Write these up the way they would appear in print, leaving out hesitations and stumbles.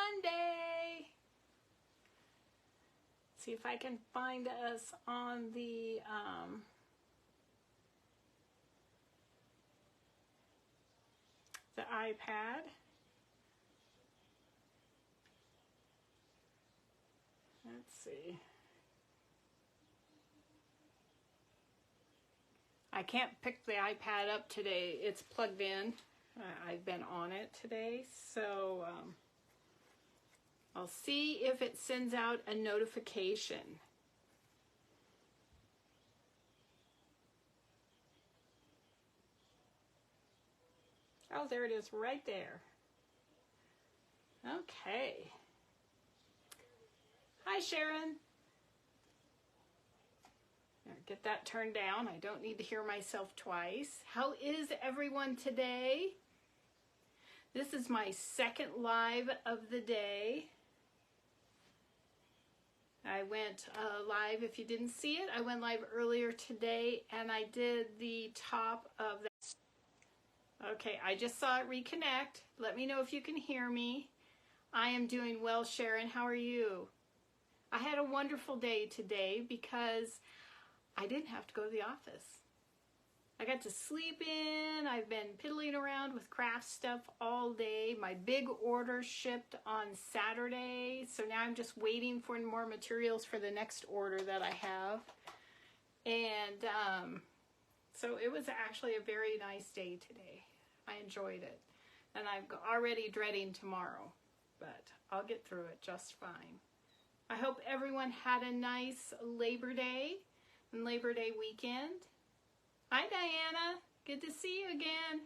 Monday. See if I can find us on the iPad. Let's see. I can't pick the iPad up today. It's plugged in. I've been on it today, so I'll see if it sends out a notification. Oh, there it is right there. Okay. Hi, Sharon. Get that turned down. I don't need to hear myself twice. How is everyone today? This is my second live of the day. I went live, if you didn't see it, I went live earlier today and I did the top of that. Okay, I just saw it reconnect. Let me know if you can hear me. I am doing well, Sharon. How are you? I had a wonderful day today because I didn't have to go to the office. I got to sleep in. I've been piddling around with craft stuff all day. My big order shipped on Saturday, so now I'm just waiting for more materials for the next order that I have. And so it was actually a very nice day today. I enjoyed it. And I'm already dreading tomorrow, but I'll get through it just fine. I hope everyone had a nice Labor Day and Labor Day weekend. Hi, Diana. Good to see you again.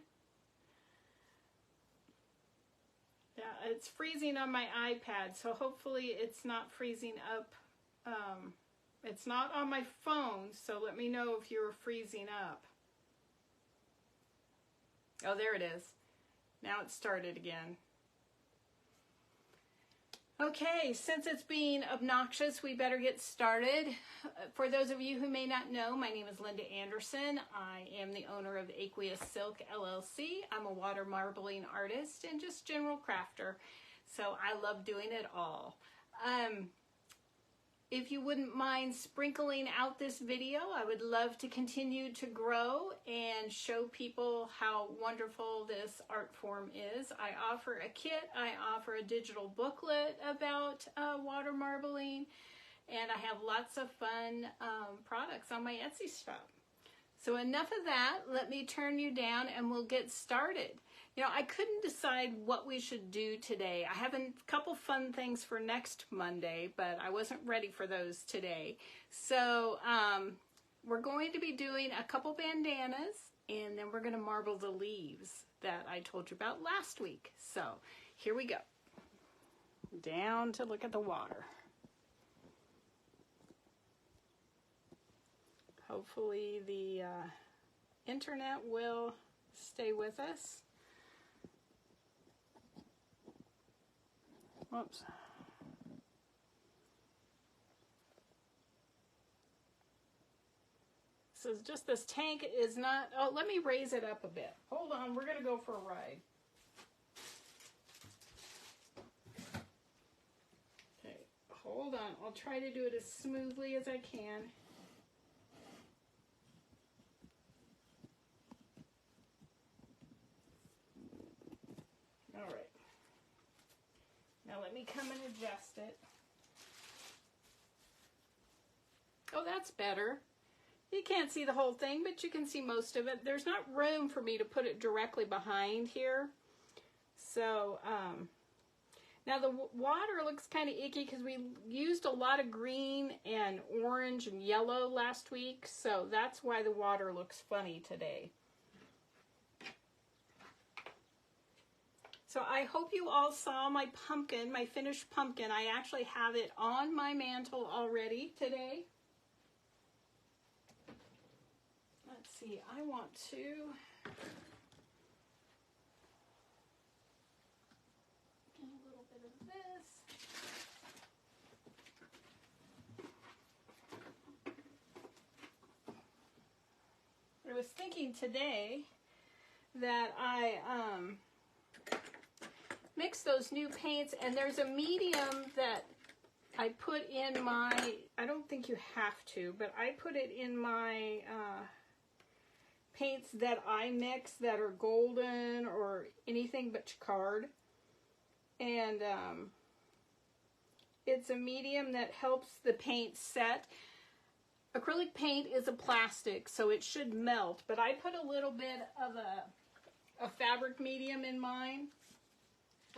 Yeah, it's freezing on my iPad, so hopefully it's not freezing up. It's not on my phone, so let me know if you're freezing up. Oh, there it is. Now it started again. Okay, since it's being obnoxious, we better get started. For those of you who may not know, my name is Linda Anderson. I am the owner of Aqueous Silk LLC. I'm a water marbling artist and just general crafter, so I love doing it all. If you wouldn't mind sprinkling out this video, I would love to continue to grow and show people how wonderful this art form is. I offer a kit, I offer a digital booklet about water marbling, and I have lots of fun products on my Etsy shop. So enough of that, let me turn you down and we'll get started. You know, I couldn't decide what we should do today. I have a couple fun things for next Monday, but I wasn't ready for those today. So we're going to be doing a couple bandanas, and then we're going to marble the leaves that I told you about last week. So here we go. Down to look at the water. Hopefully the internet will stay with us. Whoops. So just this tank is not, oh, let me raise it up a bit. Hold on, we're going to go for a ride. Okay, hold on. I'll try to do it as smoothly as I can. All right. Now let me come and adjust it. Oh, that's better. You can't see the whole thing, but you can see most of it. There's not room for me to put it directly behind here. So, now the water looks kind of icky because we used a lot of green and orange and yellow last week. So that's why the water looks funny today. So I hope you all saw my pumpkin, my finished pumpkin. I actually have it on my mantle already today. Let's see, I want to get a little bit of this. I was thinking today that mix those new paints, and there's a medium that I put in my, I don't think you have to, but I put it in my paints that I mix that are golden or anything but chicard. And it's a medium that helps the paint set. Acrylic paint is a plastic, so it should melt, but I put a little bit of a fabric medium in mine.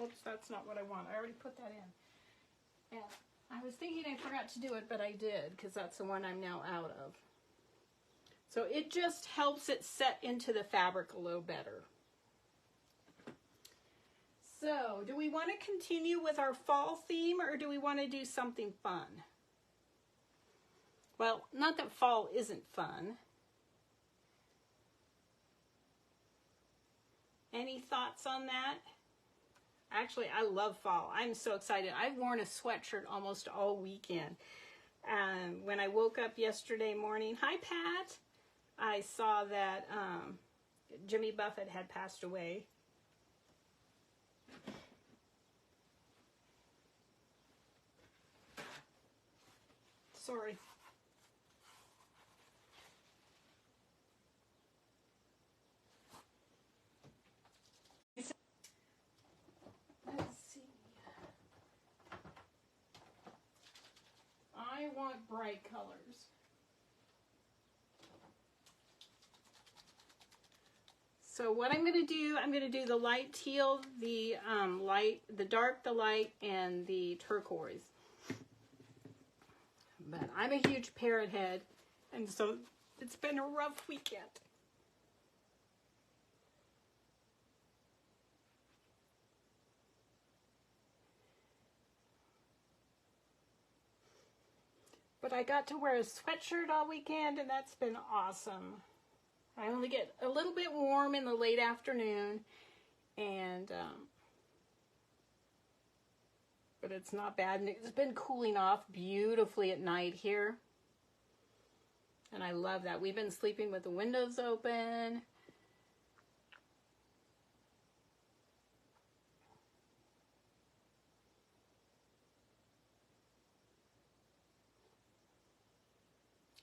Oops, that's not what I want. I already put that in. And I was thinking I forgot to do it, but I did, because that's the one I'm now out of. So it just helps it set into the fabric a little better. So, do we want to continue with our fall theme, or do we want to do something fun? Well, not that fall isn't fun. Any thoughts on that? Actually, I love fall. I'm so excited. I've worn a sweatshirt almost all weekend. When I woke up yesterday morning, hi Pat, I saw that Jimmy Buffett had passed away. Sorry. Let's see. I want bright colors. So what I'm going to do the light teal, the dark, the light, and the turquoise. But I'm a huge parrot head, and so it's been a rough weekend. But I got to wear a sweatshirt all weekend, and that's been awesome. I only get a little bit warm in the late afternoon, and but it's not bad. And it's been cooling off beautifully at night here, and I love that. We've been sleeping with the windows open.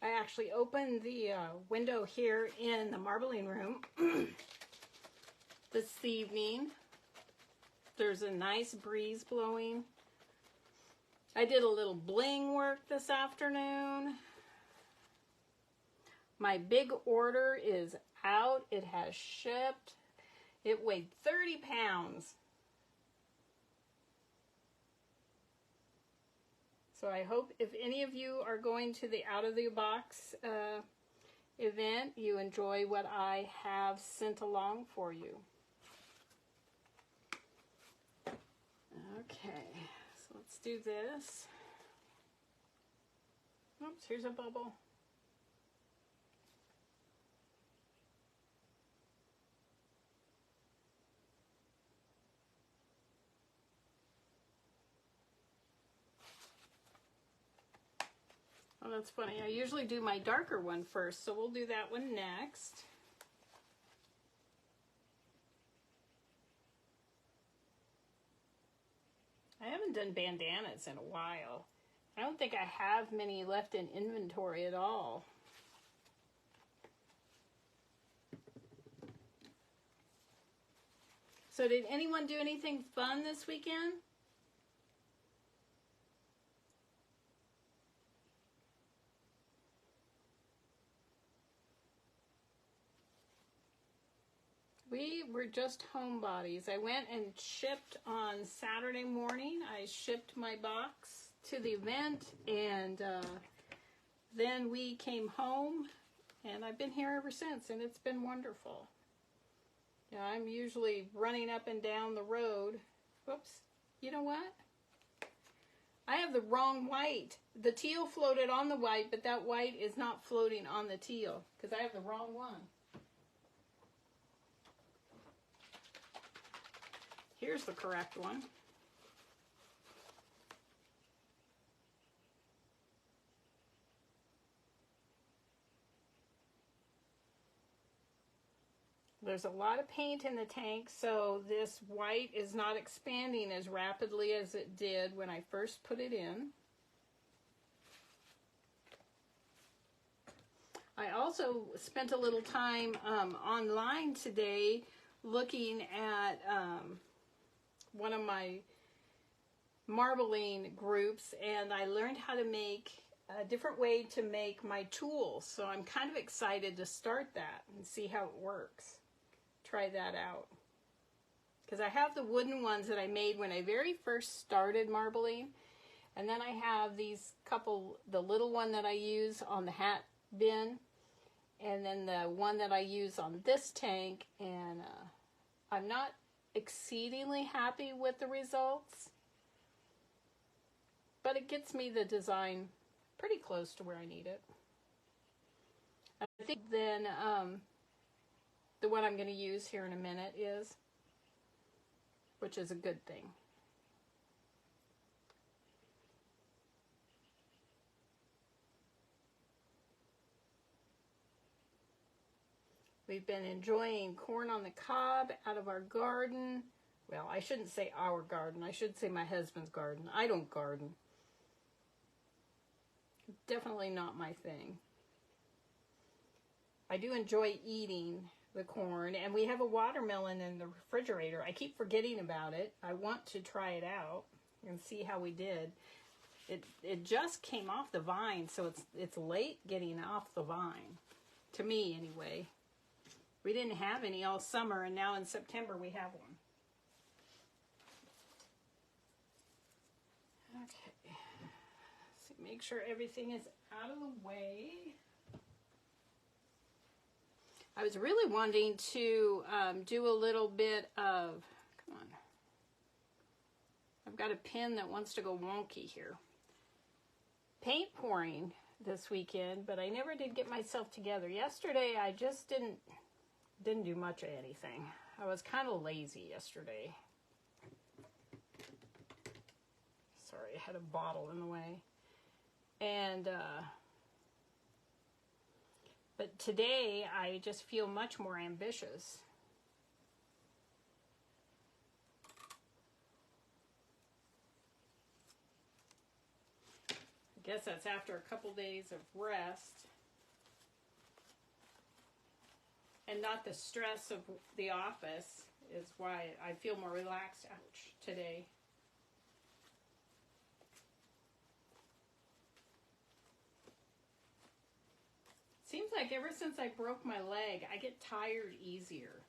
I actually opened the window here in the marbling room this evening. There's a nice breeze blowing. I did a little bling work this afternoon. My big order is out. It has shipped. It weighed 30 pounds. So I hope if any of you are going to the Out of the Box event, you enjoy what I have sent along for you. Okay, so let's do this. Oops, here's a bubble. Oh, that's funny. I usually do my darker one first, so we'll do that one next. I haven't done bandanas in a while. I don't think I have many left in inventory at all. So did anyone do anything fun this weekend? We were just homebodies. I went and shipped on Saturday morning. I shipped my box to the event, and then we came home, and I've been here ever since, and it's been wonderful. Yeah, I'm usually running up and down the road. Whoops. You know what? I have the wrong white. The teal floated on the white, but that white is not floating on the teal because I have the wrong one. Here's the correct one. there's a lot of paint in the tank, so this white is not expanding as rapidly as it did when I first put it in. I also spent a little time online today looking at one of my marbling groups, and I learned how to make a different way to make my tools. So I'm kind of excited to start that and see how it works. Try that out. Because I have the wooden ones that I made when I very first started marbling. And then I have these couple, the little one that I use on the hat bin. And then the one that I use on this tank. And I'm not exceedingly happy with the results. But it gets me the design pretty close to where I need it. I think then the one I'm going to use here in a minute is, which is a good thing. We've been enjoying corn on the cob out of our garden. Well, I shouldn't say our garden. I should say my husband's garden. I don't garden. Definitely not my thing. I do enjoy eating the corn, and we have a watermelon in the refrigerator. I keep forgetting about it. I want to try it out and see how we did. It just came off the vine, so it's late getting off the vine. To me, anyway. We didn't have any all summer, and now in September we have one. Okay. Make sure everything is out of the way. I was really wanting to do a little bit of, come on. I've got a pen that wants to go wonky here. Paint pouring this weekend, but I never did get myself together. Yesterday, I just didn't do much of anything. I was kind of lazy yesterday. Sorry, I had a bottle in the way. And, but today I just feel much more ambitious. I guess that's after a couple days of rest. And not the stress of the office is why I feel more relaxed, today. Seems like ever since I broke my leg, I get tired easier.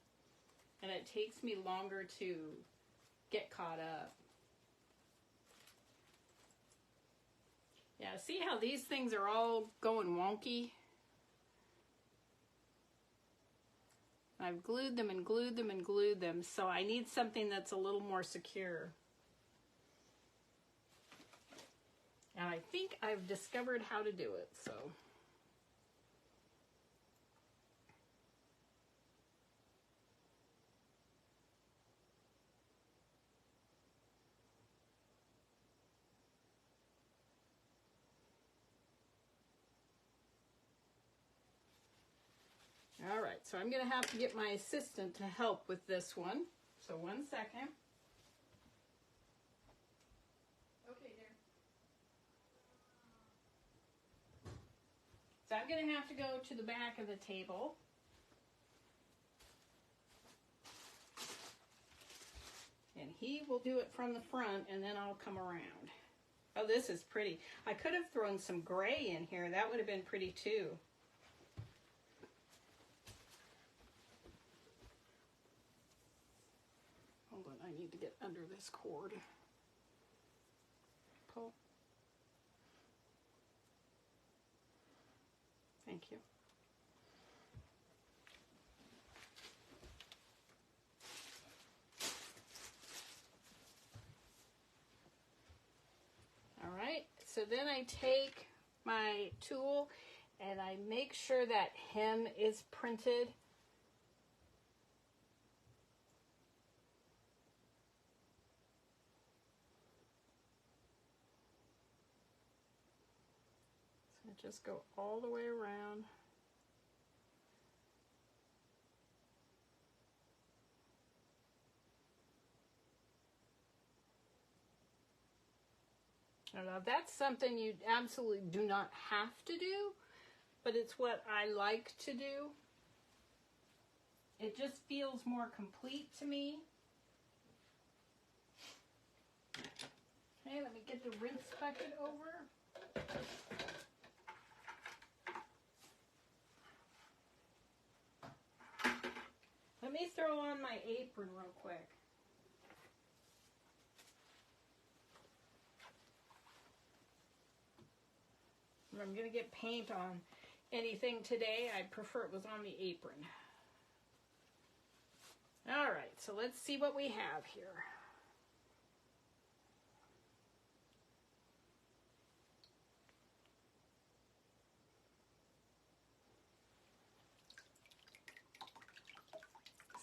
And it takes me longer to get caught up. Yeah, see how these things are all going wonky? I've glued them and glued them and glued them, so I need something that's a little more secure. And I think I've discovered how to do it, so... All right, so I'm going to have to get my assistant to help with this one. So 1 second. Okay, there. So I'm going to have to go to the back of the table. And he will do it from the front, and then I'll come around. Oh, this is pretty. I could have thrown some gray in here. That would have been pretty too. I need to get under this cord. Pull. Thank you. All right, so then I take my tool and I make sure that hem is printed. Just go all the way around. I don't know, that's something you absolutely do not have to do, but it's what I like to do. It just feels more complete to me. Okay, let me get the rinse bucket over. Let me throw on my apron real quick. If I'm going to get paint on anything today, I'd prefer it was on the apron. All right, so let's see what we have here.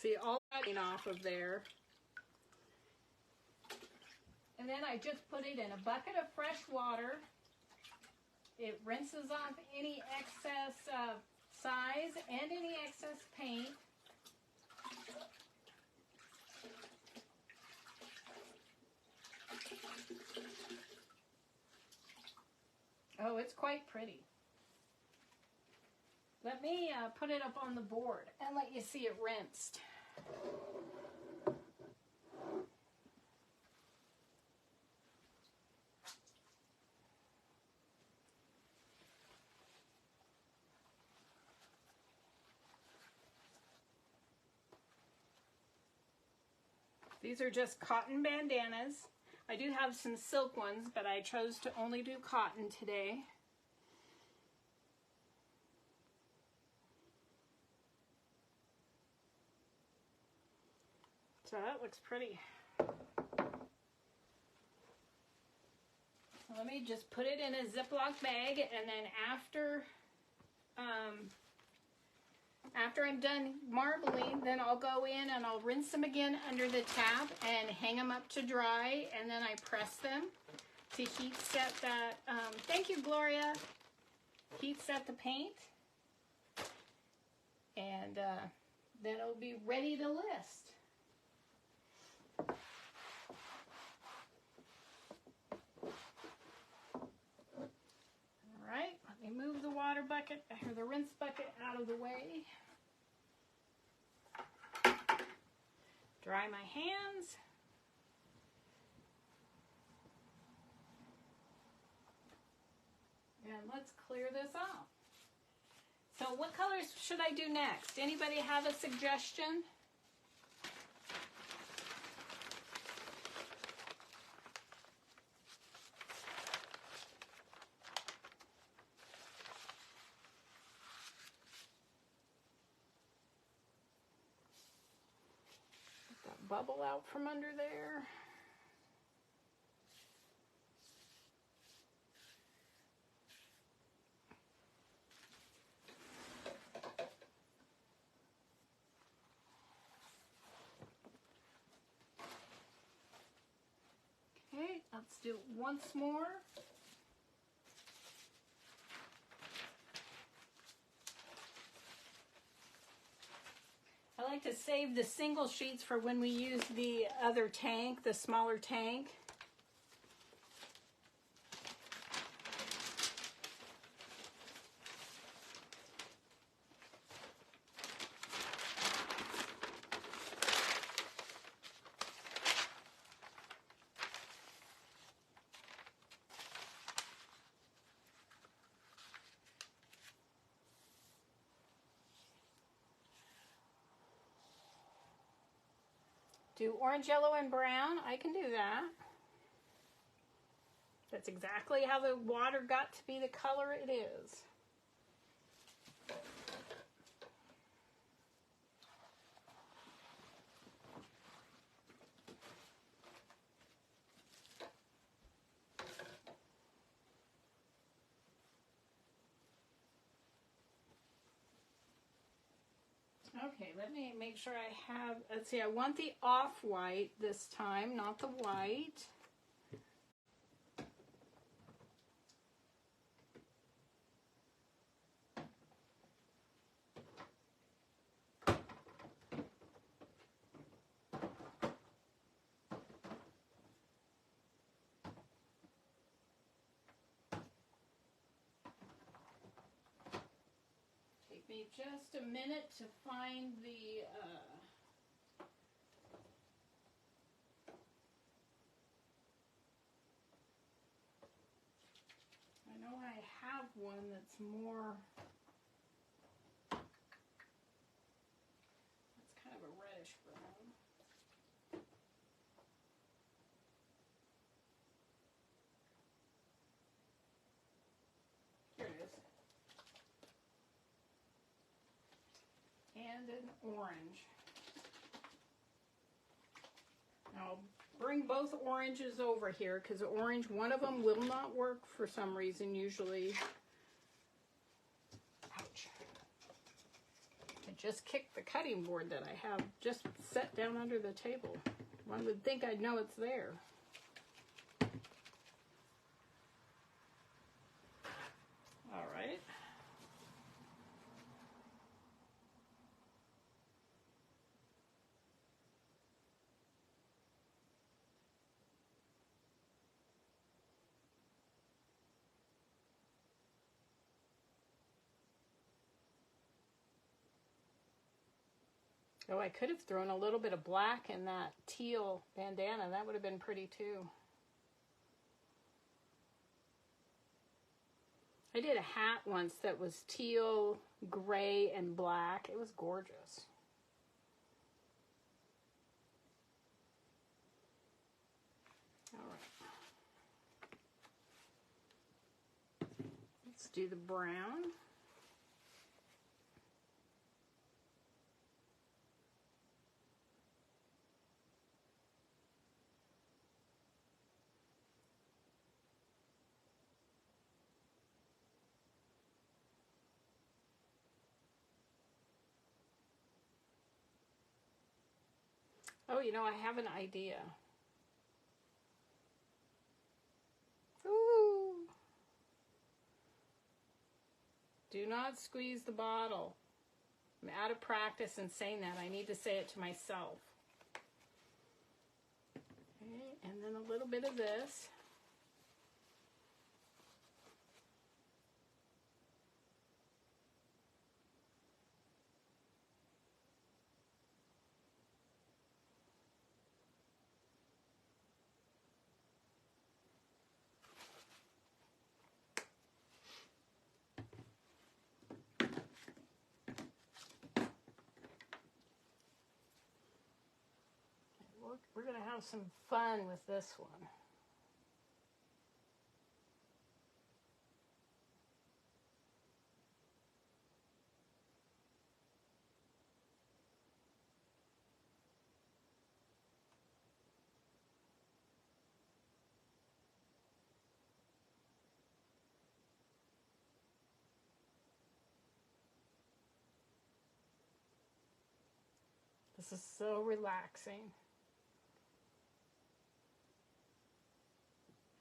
See all that off of there. And then I just put it in a bucket of fresh water. It rinses off any excess size and any excess paint. Oh, it's quite pretty. Let me put it up on the board and let you see it rinsed. These are just cotton bandanas. I do have some silk ones, but I chose to only do cotton today. So that looks pretty. Let me just put it in a Ziploc bag, and then after I'm done marbling, then I'll go in and I'll rinse them again under the tap and hang them up to dry, and then I press them to heat set that, thank you, Gloria, heat set the paint, and then it'll be ready to list. All right, let me move the water bucket, or the rinse bucket out of the way. Dry my hands. And let's clear this off. So what colors should I do next? Anybody have a suggestion? Bubble out from under there. Okay, let's do it once more. I like to save the single sheets for when we use the other tank, the smaller tank. Do orange, yellow, and brown. I can do that. That's exactly how the water got to be the color it is. Okay, let me make sure I have, let's see, I want the off-white this time, not the white. Give me just a minute to find the I know I have one that's more, it's kind of a reddish brown. Here it is. And an orange. Now I'll bring both oranges over here because orange, one of them will not work for some reason usually. Ouch. I just kicked the cutting board that I have just set down under the table. One would think I'd know it's there. All right. Oh, I could have thrown a little bit of black in that teal bandana. That would have been pretty too. I did a hat once that was teal, gray, and black. It was gorgeous. All right. Let's do the brown. Oh, you know, I have an idea. Ooh. Do not squeeze the bottle. I'm out of practice in saying that. I need to say it to myself. Okay, and then a little bit of this. We're going to have some fun with this one. This is so relaxing.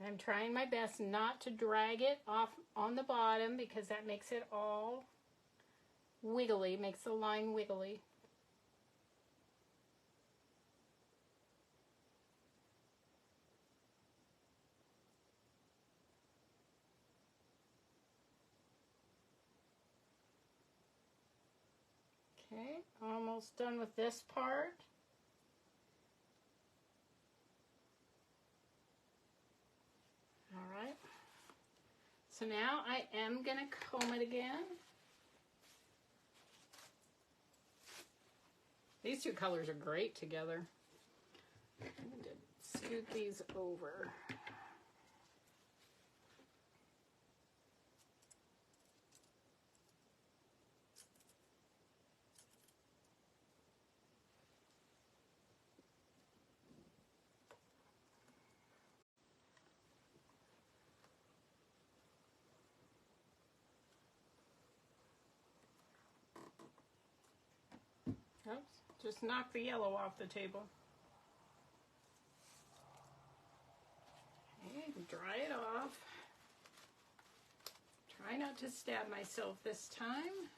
I'm trying my best not to drag it off on the bottom because that makes it all wiggly, makes the line wiggly. Okay, almost done with this part. All right. So now I am going to comb it again. These two colors are great together. I'm going to scoot these over. Oops, just knocked the yellow off the table. Okay, dry it off. Try not to stab myself this time.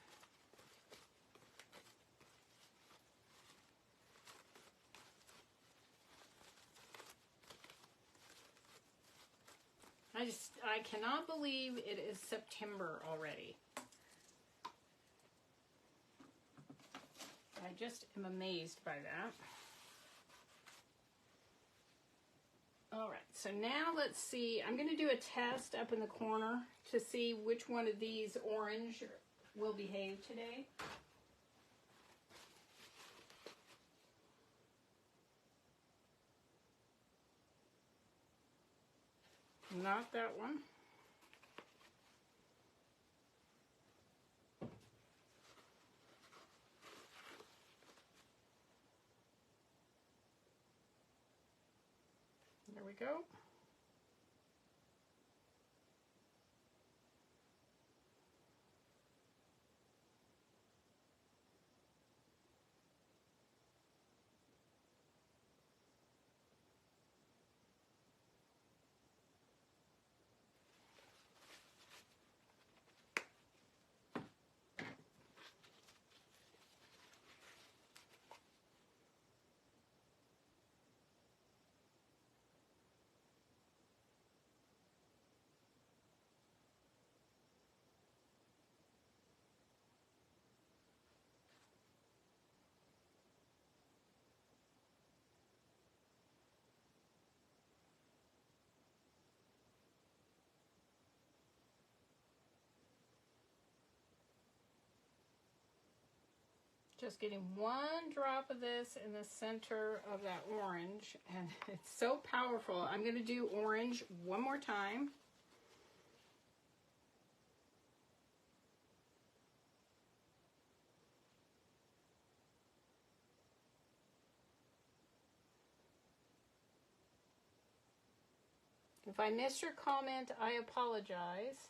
I cannot believe it is September already. just am amazed by that. All right, so now let's see. I'm going to do a test up in the corner to see which one of these orange will behave today. Not that one. There we go. Just getting one drop of this in the center of that orange, and it's so powerful. I'm going to do orange one more time. If I missed your comment, I apologize.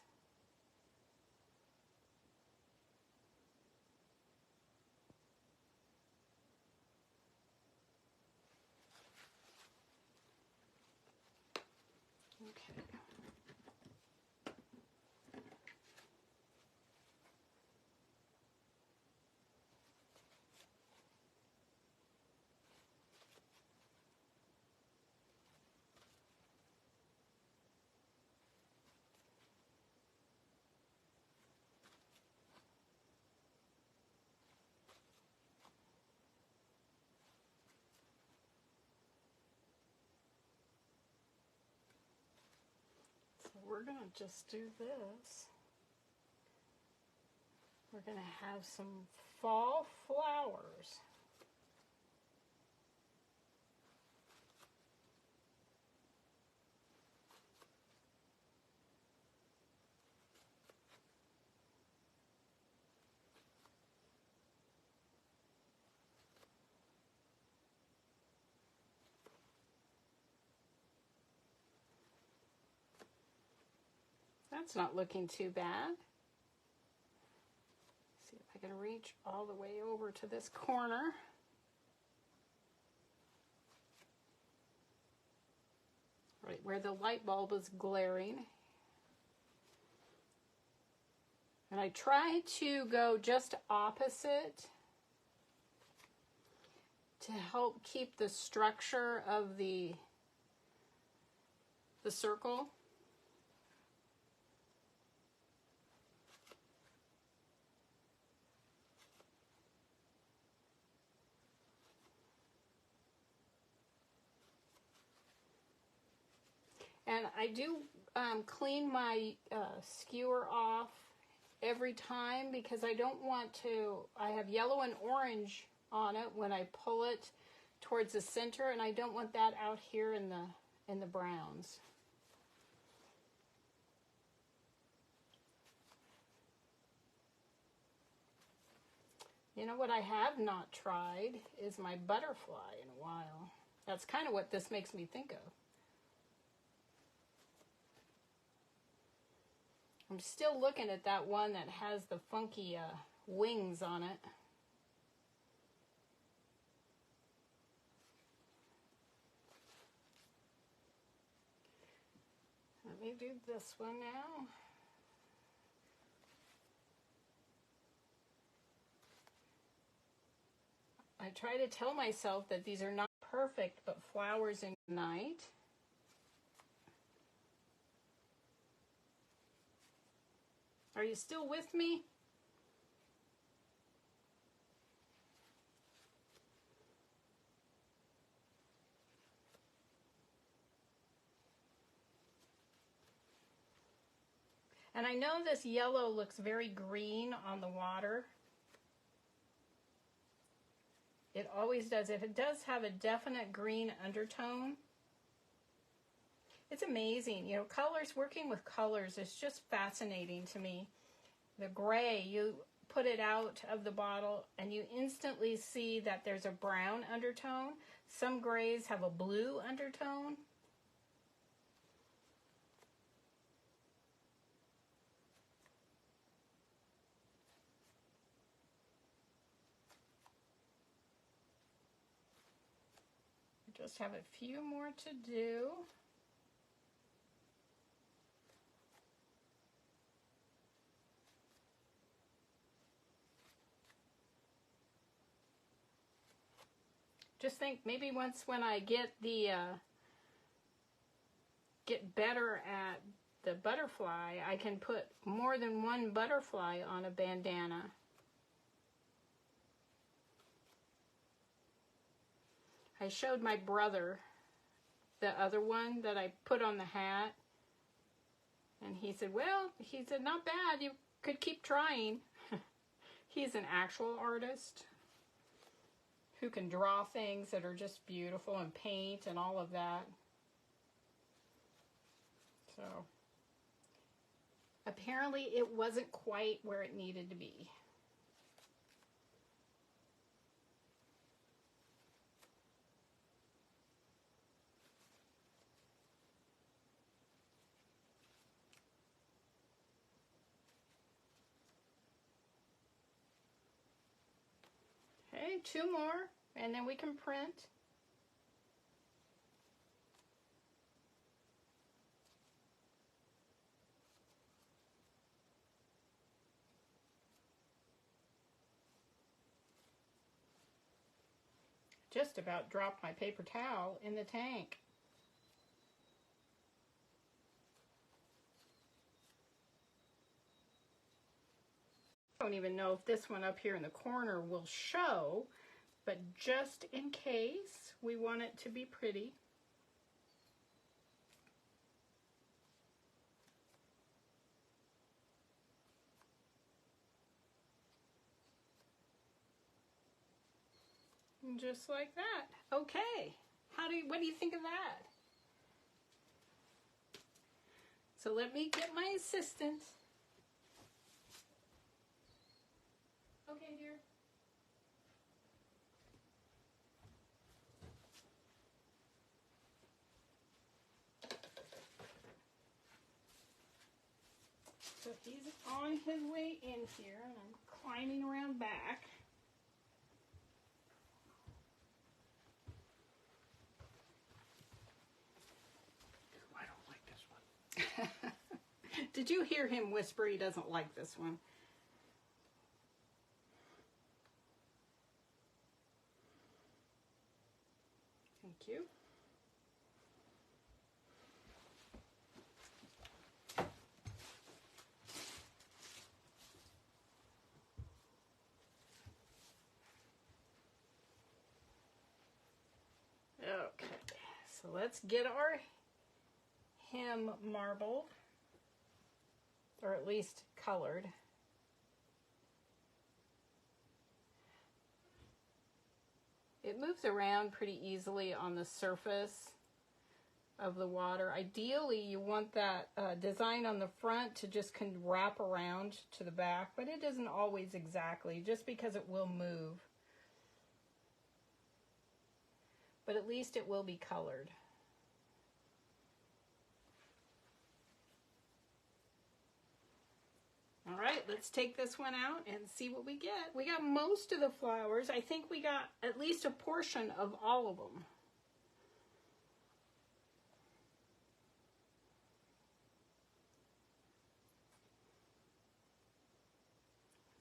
Okay. We're going to just do this. We're going to have some fall flowers. That's not looking too bad. See if I can reach all the way over to this corner. Right where the light bulb is glaring. And I try to go just opposite to help keep the structure of the circle. And I do clean my skewer off every time because I don't want to, I have yellow and orange on it when I pull it towards the center, and I don't want that out here in the browns. You know what I have not tried is my butterfly in a while. That's kind of what this makes me think of. I'm still looking at that one that has the funky wings on it. Let me do this one now. I try to tell myself that these are not perfect, but flowers in night. Are you still with me? And I know this yellow looks very green on the water. It always does. It does have a definite green undertone. It's amazing. You know, colors, working with colors is just fascinating to me. The gray, you put it out of the bottle and you instantly see that there's a brown undertone. Some grays have a blue undertone. Just have a few more to do. Just think, maybe once when I get better at the butterfly, I can put more than one butterfly on a bandana. I showed my brother the other one that I put on the hat, and he said, well, not bad, you could keep trying. He's an actual artist who can draw things that are just beautiful and paint and all of that. So apparently it wasn't quite where it needed to be. Okay, 2 more, and then we can print. Just about dropped my paper towel in the tank. I don't even know if this one up here in the corner will show, but just in case, we want it to be pretty. And just like that. Okay, what do you think of that? So let me get my assistant. Okay, dear. So he's on his way in here, and I'm climbing around back. I don't like this one. Did you hear him whisper he doesn't like this one? Thank you. Okay, so let's get our hem marbled, or at least colored. It moves around pretty easily on the surface of the water. Ideally, you want that design on the front to just wrap around to the back, but it doesn't always exactly, just because it will move. But at least it will be colored. All right, let's take this one out and see what we get. We got most of the flowers. I think we got at least a portion of all of them.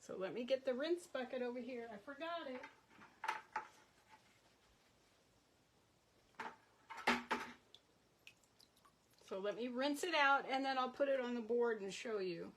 So let me get the rinse bucket over here. I forgot it. So let me rinse it out, and then I'll put it on the board and show you.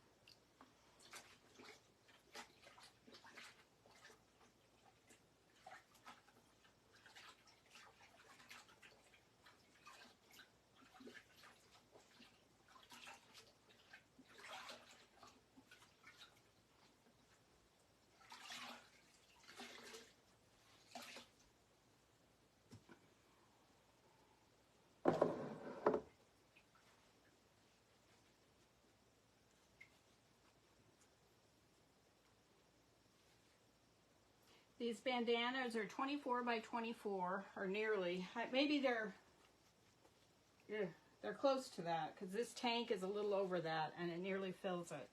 These bandanas are 24 by 24, or nearly. Maybe they're close to that, because this tank is a little over that, and it nearly fills it.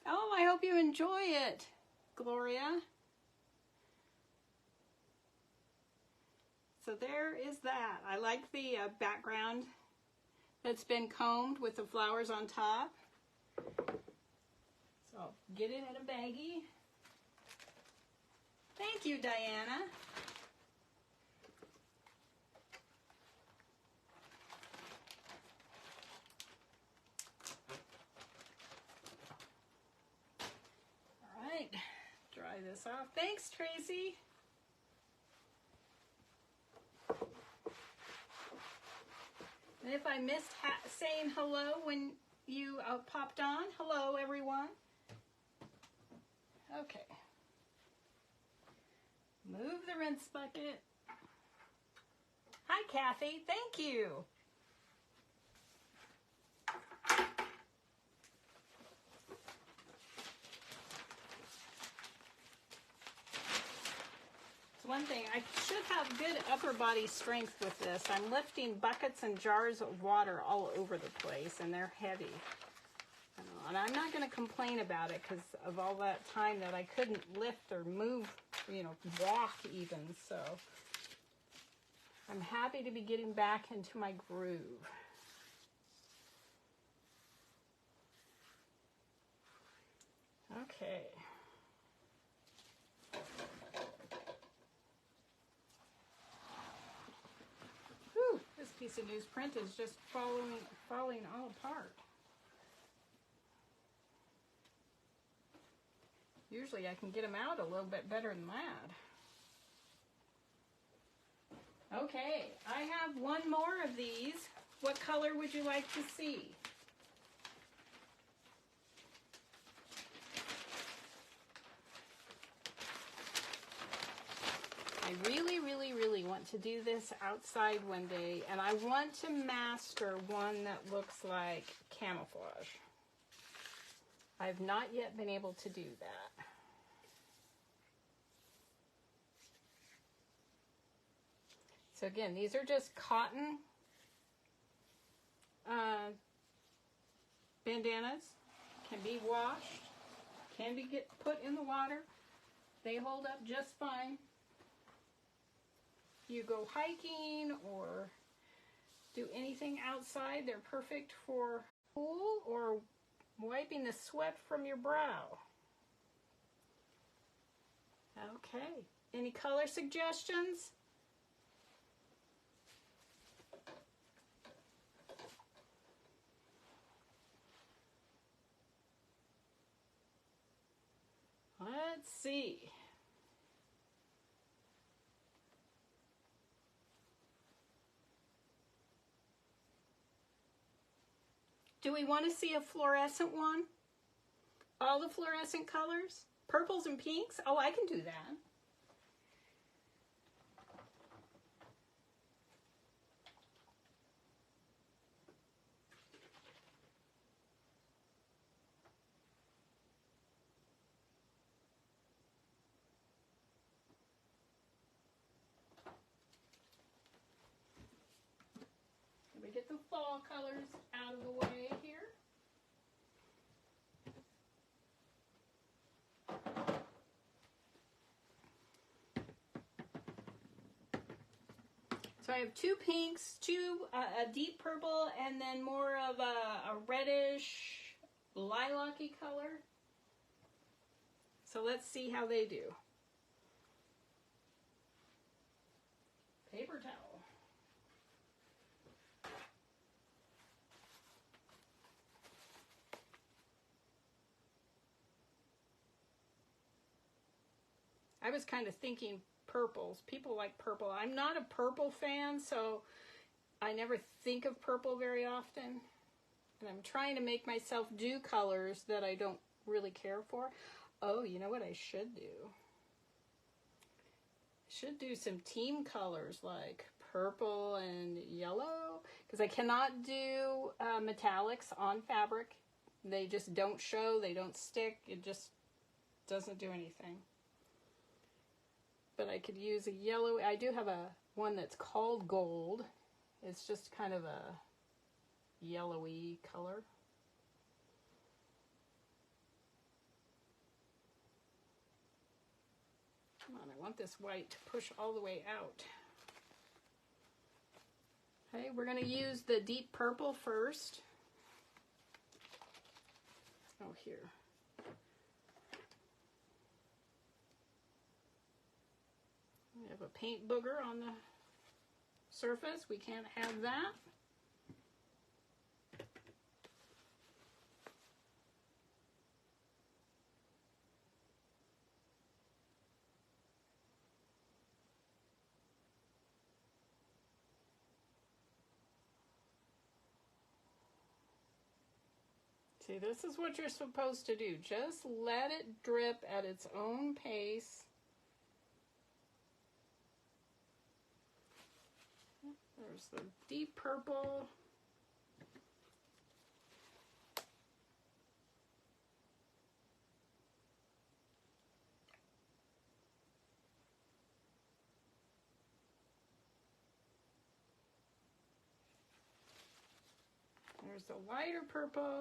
Oh, I hope you enjoy it, Gloria. So there is that. I like the background that's been combed with the flowers on top. So get it in a baggie. Thank you, Diana. All right, dry this off. Thanks, Tracy. And if I missed saying hello when you popped on, hello, everyone. Okay. Move the rinse bucket. Hi, Kathy. Thank you. It's one thing. I should have good upper body strength with this. I'm lifting buckets and jars of water all over the place, and they're heavy. And I'm not going to complain about it because of all that time that I couldn't lift or move, walk even. So I'm happy to be getting back into my groove. Okay. Whew, this piece of newsprint is just falling all apart. Usually I can get them out a little bit better than that. Okay, I have one more of these. What color would you like to see? I really, really, really want to do this outside one day, and I want to master one that looks like camouflage. I've not yet been able to do that. So again, these are just cotton bandanas. Can be washed, can be put in the water. They hold up just fine. You go hiking or do anything outside, they're perfect for pool or wiping the sweat from your brow. Okay, any color suggestions? Let's see. Do we want to see a fluorescent one? All the fluorescent colors? Purples and pinks? Oh, I can do that. Let me get the fall colors out of the way here. So I have two pinks, a deep purple, and then more of a reddish lilac-y color. So let's see how they do. Paper towel. I was kind of thinking purples. People like purple. I'm not a purple fan, so I never think of purple very often. And I'm trying to make myself do colors that I don't really care for. Oh, you know what I should do? I should do some team colors like purple and yellow, because I cannot do metallics on fabric They just don't show, they don't stick, it just doesn't do anything. But I could use a yellow, I do have one that's called gold. It's just kind of a yellowy color. Come on, I want this white to push all the way out. Okay, we're going to use the deep purple first. Oh, here. We have a paint booger on the surface. We can't have that. See, this is what you're supposed to do. Just let it drip at its own pace. There's the deep purple. There's the lighter purple.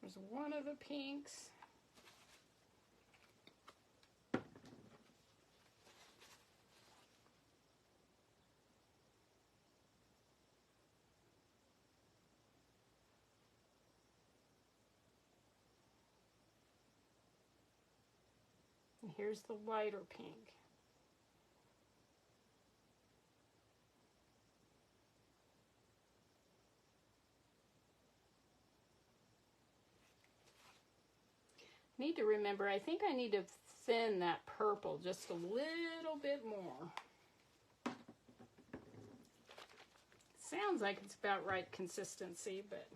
There's one of the pinks. And here's the lighter pink. Need to remember, I think I need to thin that purple just a little bit more. Sounds like it's about right consistency, but...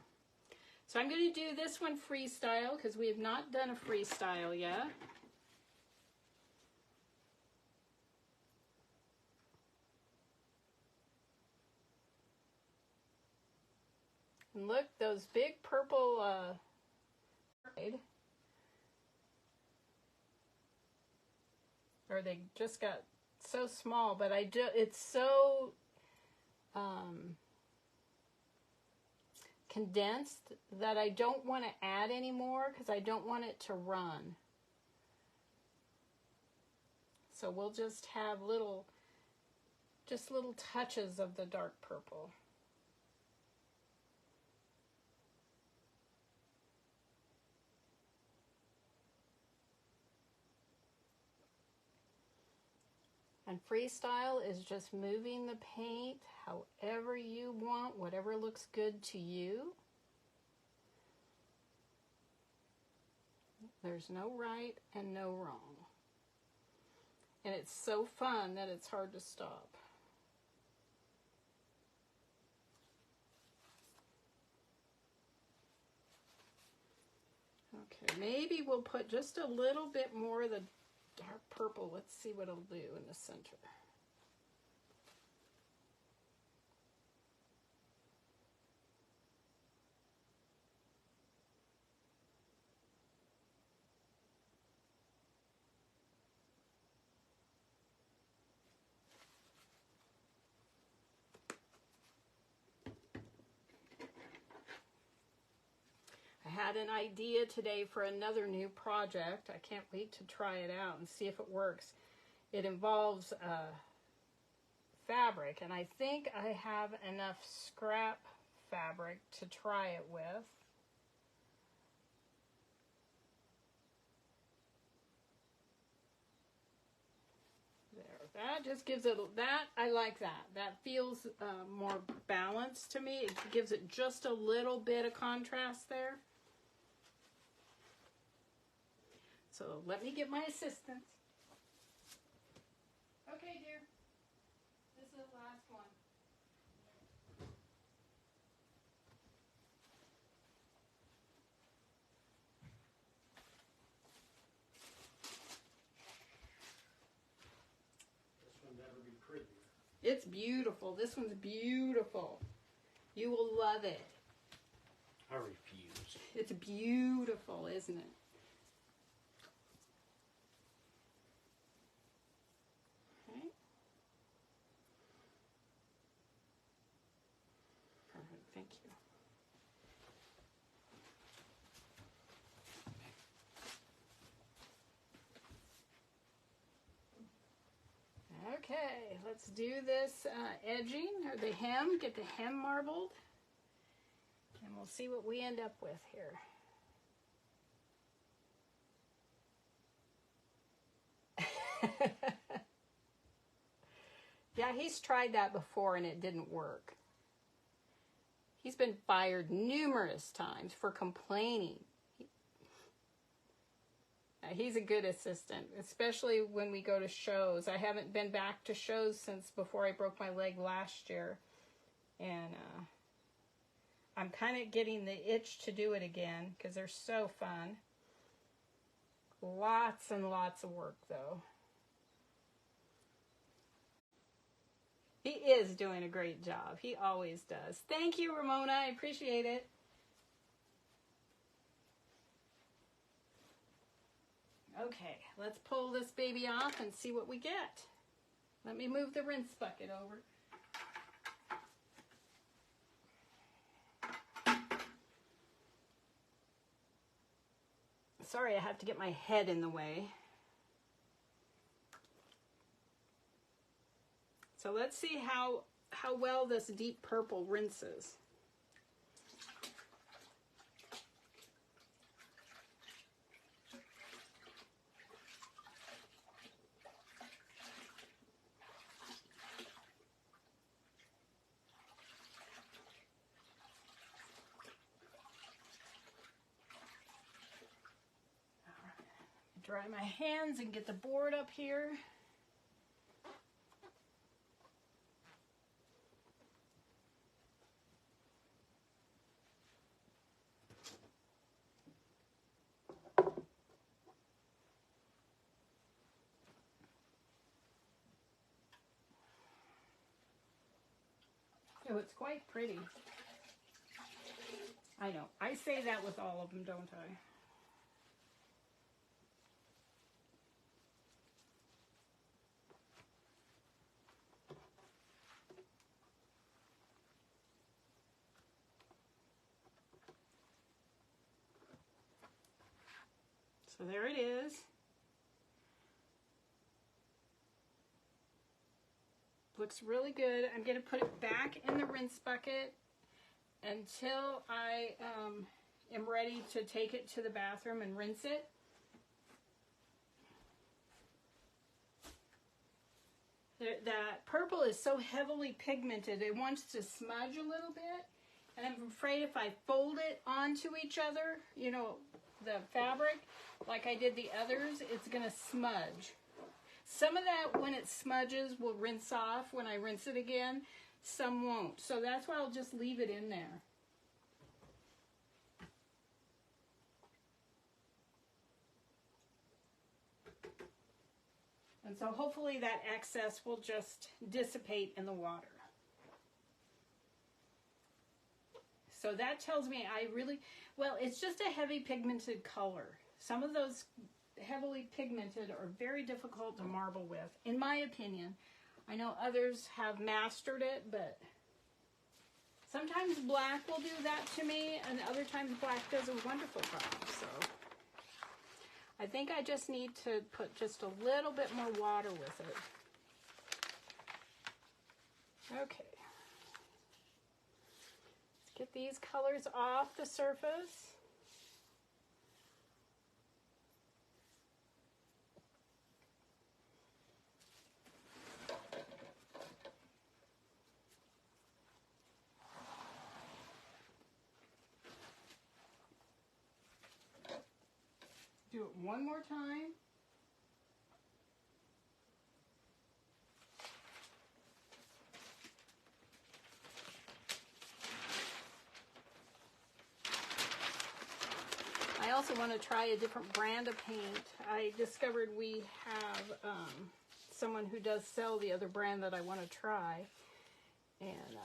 So I'm going to do this one freestyle because we have not done a freestyle yet. And look, those big purple or they just got so small, but it's so condensed that I don't want to add any more because I don't want it to run. So we'll just have little touches of the dark purple. And freestyle is just moving the paint however you want, whatever looks good to you. There's no right and no wrong. And it's so fun that it's hard to stop. Okay, maybe we'll put just a little bit more of the dark purple. Let's see what it'll do in the center. I had an idea today for another new project. I can't wait to try it out and see if it works. It involves fabric, and I think I have enough scrap fabric to try it with. There, that just gives it, that, I like that. That feels more balanced to me. It gives it just a little bit of contrast there. So let me get my assistant. Okay, dear. This is the last one. This one better be prettier. It's beautiful. This one's beautiful. You will love it. I refuse. It's beautiful, isn't it? Okay. Perfect. Thank you. Okay, let's do this edging or the hem. Get the hem marbled. And we'll see what we end up with here. Yeah, he's tried that before and it didn't work. He's been fired numerous times for complaining. He's a good assistant, especially when we go to shows. I haven't been back to shows since before I broke my leg last year. And I'm kind of getting the itch to do it again because they're so fun. Lots and lots of work, though. He is doing a great job. He always does. Thank you, Ramona. I appreciate it. Okay, let's pull this baby off and see what we get. Let me move the rinse bucket over. Sorry, I have to get my head in the way. So let's see how well this deep purple rinses. Dry my hands and get the board up here. Oh, it's quite pretty. I know. I say that with all of them, don't I? So there it is. Looks really good. I'm going to put it back in the rinse bucket until I am ready to take it to the bathroom and rinse it. That purple is so heavily pigmented, it wants to smudge a little bit. And I'm afraid if I fold it onto each other, you know, the fabric, like I did the others, it's going to smudge. Some of that, when it smudges, will rinse off when I rinse it again. Some won't. So that's why I'll just leave it in there. And so hopefully that excess will just dissipate in the water. So that tells me well, it's just a heavy pigmented color. Some of those heavily pigmented are very difficult to marble with, in my opinion. I know others have mastered it, but sometimes black will do that to me, and other times black does a wonderful job. So I think I just need to put just a little bit more water with it. Okay. Let's get these colors off the surface. Do it one more time. also want to try a different brand of paint. I discovered we have someone who does sell the other brand that I want to try. And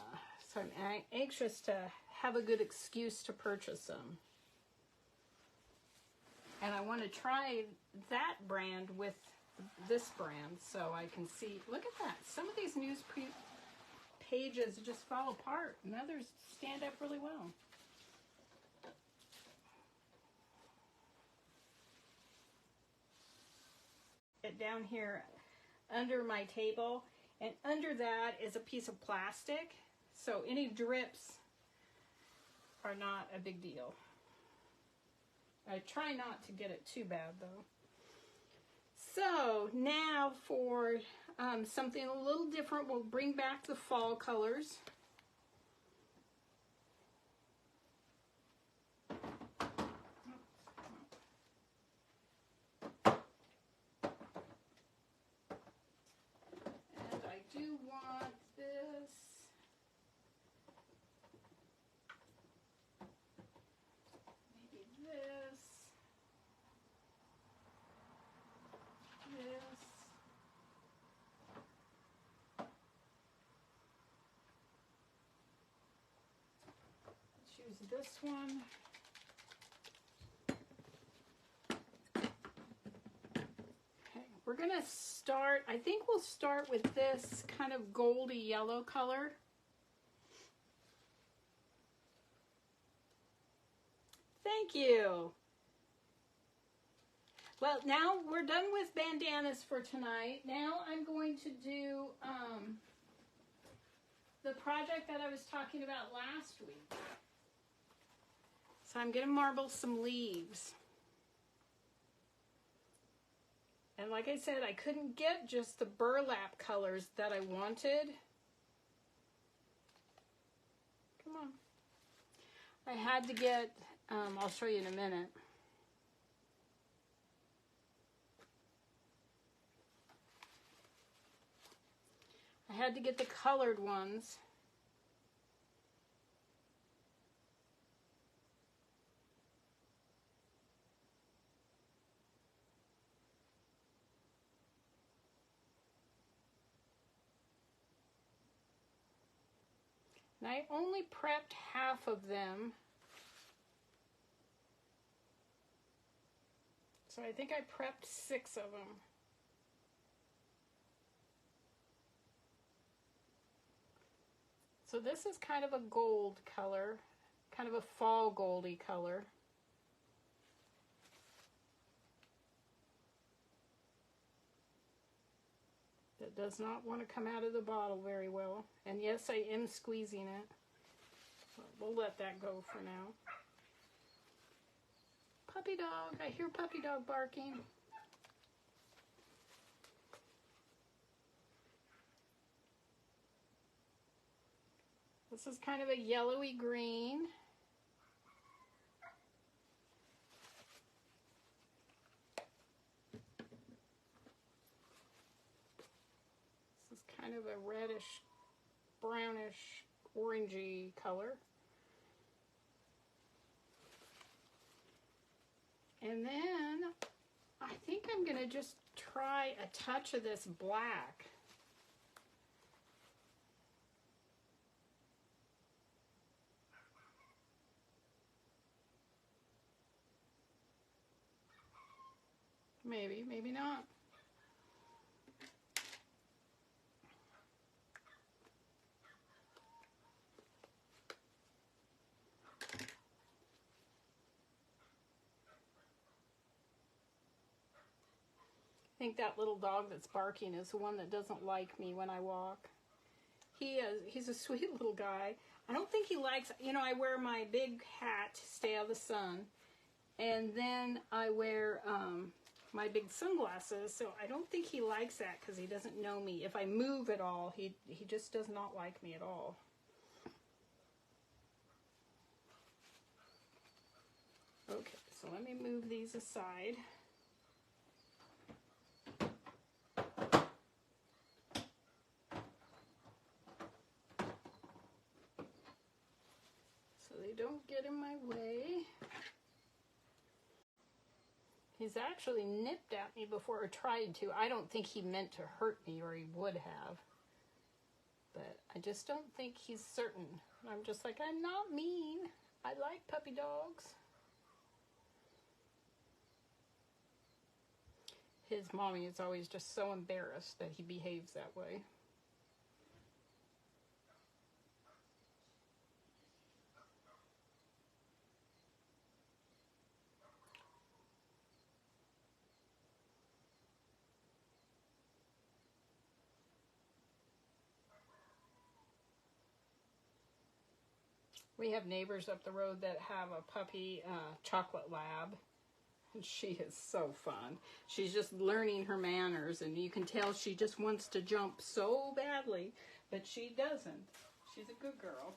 so I'm anxious to have a good excuse to purchase them. And I want to try that brand with this brand so I can see. Look at that. Some of these news pages just fall apart, and others stand up really well. It down here under my table, and under that is a piece of plastic, so any drips are not a big deal. I try not to get it too bad though. So now for something a little different, we'll bring back the fall colors. And I do want this. Maybe this. This. Choose this one. Okay, we're gonna start, I think we'll start with this kind of goldy yellow color. Thank you. Well, now we're done with bandanas for tonight. Now I'm going to do the project that I was talking about last week. So I'm going to marble some leaves. And like I said, I couldn't get just the burlap colors that I wanted. Come on. I had to get, I'll show you in a minute. I had to get the colored ones. And I only prepped half of them. So I think I prepped 6 of them. So this is kind of a gold color, kind of a fall goldy color. That does not want to come out of the bottle very well. And yes, I am squeezing it. We'll let that go for now. Puppy dog, I hear puppy dog barking. This is kind of a yellowy green. This is kind of a reddish, brownish, orangey color. And then I think I'm going to just try a touch of this black. Maybe, maybe not. I think that little dog that's barking is the one that doesn't like me when I walk. He's a sweet little guy. I don't think he likes, you know, I wear my big hat to stay out of the sun. And then I wear my big sunglasses, so I don't think he likes that because he doesn't know me. If I move at all, he just does not like me at all. Okay, so let me move these aside. So they don't get in my way. He's actually nipped at me before, or tried to. I don't think he meant to hurt me, or he would have. But I just don't think he's certain. I'm just like, I'm not mean. I like puppy dogs. His mommy is always just so embarrassed that he behaves that way. We have neighbors up the road that have a puppy, chocolate lab. And she is so fun. She's just learning her manners, and you can tell she just wants to jump so badly, but she doesn't. She's a good girl.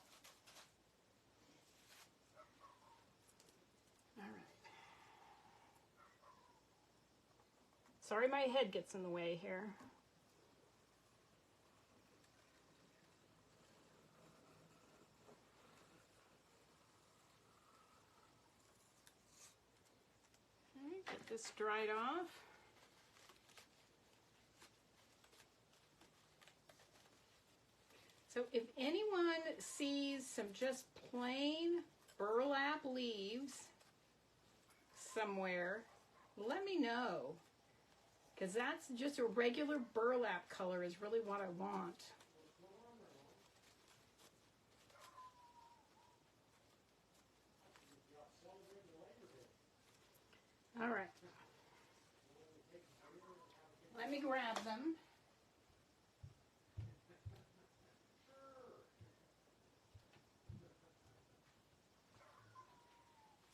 All right. Sorry my head gets in the way here. Get this dried off. So if anyone sees some just plain burlap leaves somewhere, let me know. Because that's just a regular burlap color is really what I want. All right. Let me grab them.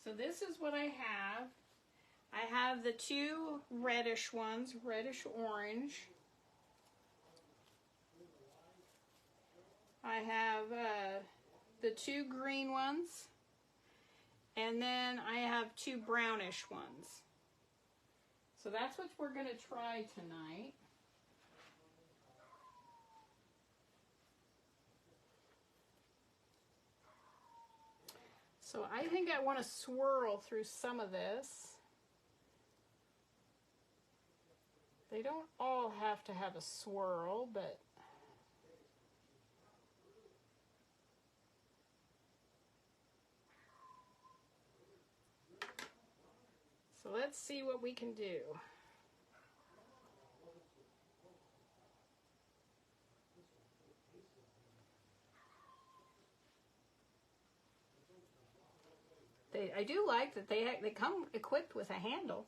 So this is what I have. I have the two reddish ones, reddish orange. I have the two green ones. And then I have two brownish ones. So that's what we're going to try tonight. So I think I want to swirl through some of this. They don't all have to have a swirl, but so let's see what we can do. I do like that they come equipped with a handle.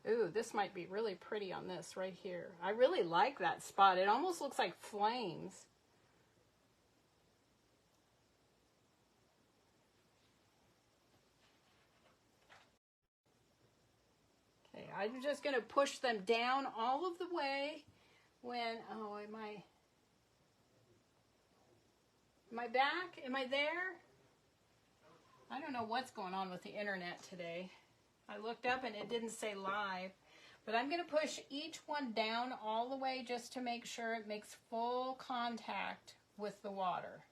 Ooh, this might be really pretty on this right here. I really like that spot. It almost looks like flames. Okay, I'm just going to push them down all of the way when, oh, am I back? Am I there? I don't know what's going on with the internet today. I looked up and it didn't say live. But I'm going to push each one down all the way just to make sure it makes full contact with the water.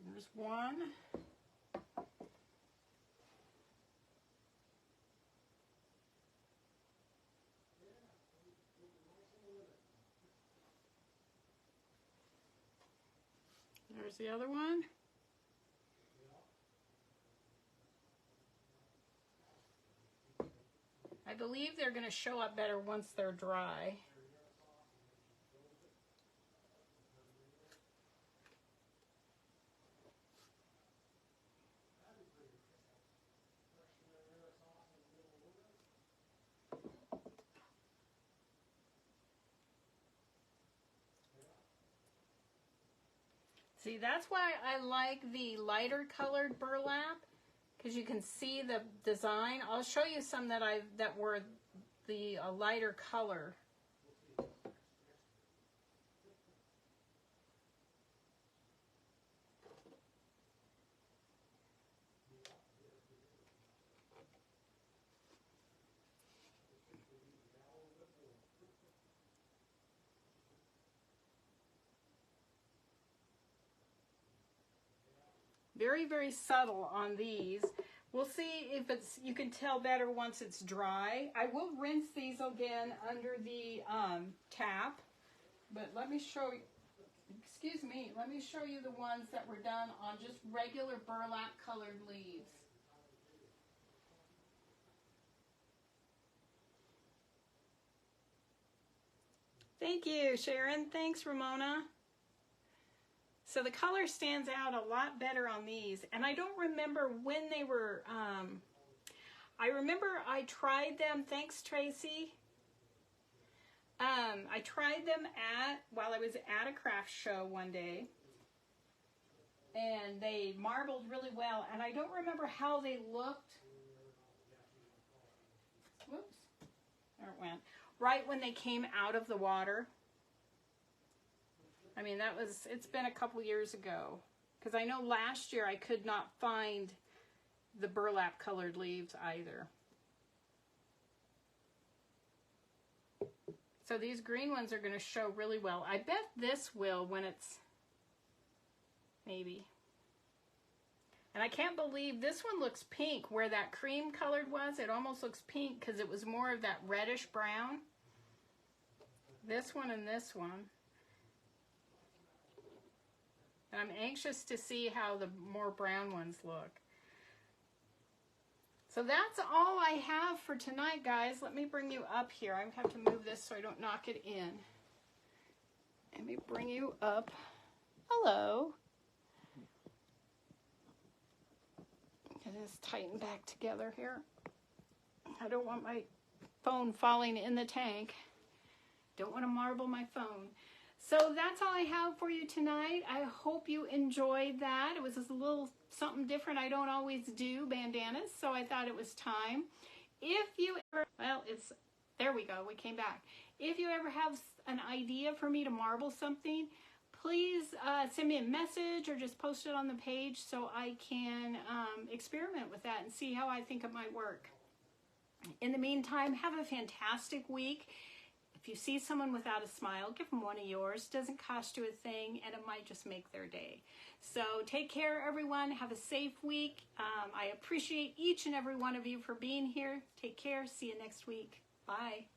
There's one. There's the other one. I believe they're going to show up better once they're dry. See, that's why I like the lighter colored burlap, because you can see the design. I'll show you some that were the lighter color. very, very subtle on these. We'll see if you can tell better once it's dry. I will rinse these again under the tap, but let me show you, let me show you the ones that were done on just regular burlap colored leaves. Thank you, Sharon. Thanks, Ramona. So the color stands out a lot better on these. And I don't remember when they were, I remember I tried them, thanks Tracy. I tried them while I was at a craft show one day. And they marbled really well. And I don't remember how they looked. Whoops, there it went. Right when they came out of the water. I mean, it's been a couple years ago. Because I know last year I could not find the burlap colored leaves either. So these green ones are going to show really well. I bet this will when it's, maybe. And I can't believe this one looks pink where that cream colored was. It almost looks pink because it was more of that reddish brown. This one and this one. And I'm anxious to see how the more brown ones look. So that's all I have for tonight, guys. Let me bring you up here. I have to move this so I don't knock it in. Let me bring you up. Hello. Get this tightened back together here. I don't want my phone falling in the tank. Don't want to marble my phone. So that's all I have for you tonight. I hope you enjoyed that. It was just a little something different. I don't always do bandanas, so I thought it was time. If you ever, well, there we go, we came back. If you ever have an idea for me to marble something, please send me a message or just post it on the page so I can experiment with that and see how I think it might work. In the meantime, have a fantastic week. If you see someone without a smile, give them one of yours. Doesn't cost you a thing, and it might just make their day. So take care, everyone. Have a safe week. I appreciate each and every one of you for being here. Take care. See you next week. Bye.